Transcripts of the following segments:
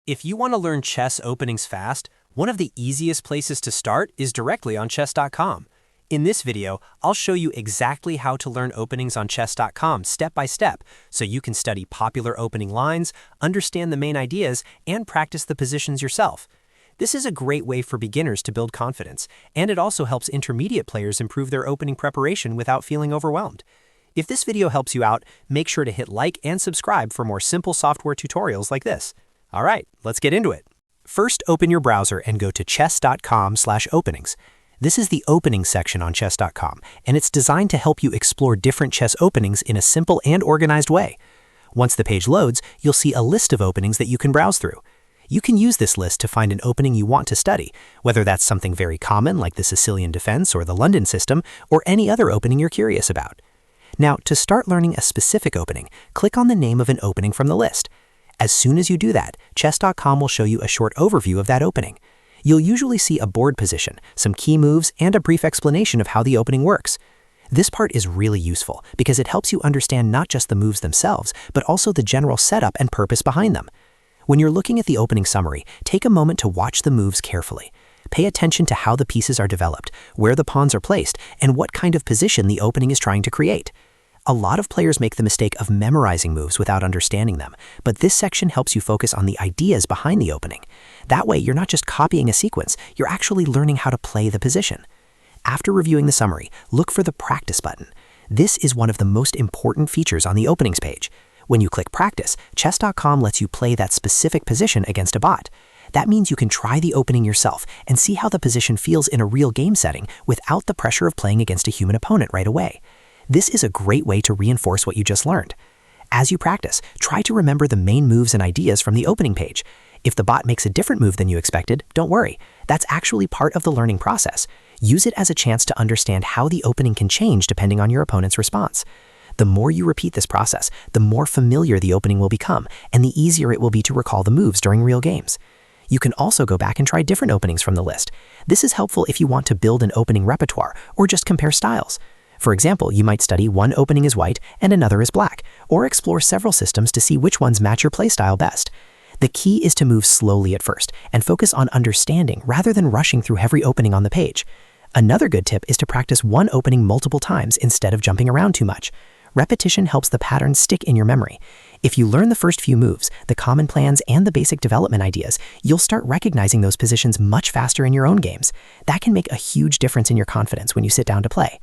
If you want to learn chess openings fast, one of the easiest places to start is directly on chess.com. In this video, I'll show you exactly how to learn openings on chess.com step by step, so you can study popular opening lines, understand the main ideas, and practice the positions yourself. This is a great way for beginners to build confidence, and it also helps intermediate players improve their opening preparation without feeling overwhelmed. If this video helps you out, make sure to hit like and subscribe for more simple software tutorials like this. All right, let's get into it. First, open your browser and go to chess.com/openings. This is the openings section on chess.com, and it's designed to help you explore different chess openings in a simple and organized way. Once the page loads, you'll see a list of openings that you can browse through. You can use this list to find an opening you want to study, whether that's something very common like the Sicilian Defense or the London system, or any other opening you're curious about. Now, to start learning a specific opening, click on the name of an opening from the list. As soon as you do that, chess.com will show you a short overview of that opening. You'll usually see a board position, some key moves, and a brief explanation of how the opening works. This part is really useful because it helps you understand not just the moves themselves, but also the general setup and purpose behind them. When you're looking at the opening summary, take a moment to watch the moves carefully. Pay attention to how the pieces are developed, where the pawns are placed, and what kind of position the opening is trying to create. A lot of players make the mistake of memorizing moves without understanding them, but this section helps you focus on the ideas behind the opening. That way, you're not just copying a sequence, you're actually learning how to play the position. After reviewing the summary, look for the Practice button. This is one of the most important features on the openings page. When you click Practice, chess.com lets you play that specific position against a bot. That means you can try the opening yourself and see how the position feels in a real game setting without the pressure of playing against a human opponent right away. This is a great way to reinforce what you just learned. As you practice, try to remember the main moves and ideas from the opening page. If the bot makes a different move than you expected, don't worry. That's actually part of the learning process. Use it as a chance to understand how the opening can change depending on your opponent's response. The more you repeat this process, the more familiar the opening will become, and the easier it will be to recall the moves during real games. You can also go back and try different openings from the list. This is helpful if you want to build an opening repertoire or just compare styles. For example, you might study one opening is white and another is black, or explore several systems to see which ones match your playstyle best. The key is to move slowly at first and focus on understanding rather than rushing through every opening on the page. Another good tip is to practice one opening multiple times instead of jumping around too much. Repetition helps the pattern stick in your memory. If you learn the first few moves, the common plans, and the basic development ideas, you'll start recognizing those positions much faster in your own games. That can make a huge difference in your confidence when you sit down to play.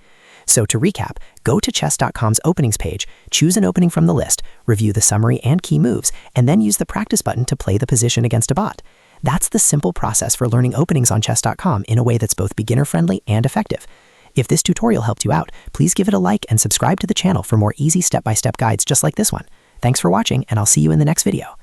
So to recap, go to chess.com's openings page, choose an opening from the list, review the summary and key moves, and then use the Practice button to play the position against a bot. That's the simple process for learning openings on chess.com in a way that's both beginner-friendly and effective. If this tutorial helped you out, please give it a like and subscribe to the channel for more easy step-by-step guides just like this one. Thanks for watching, and I'll see you in the next video.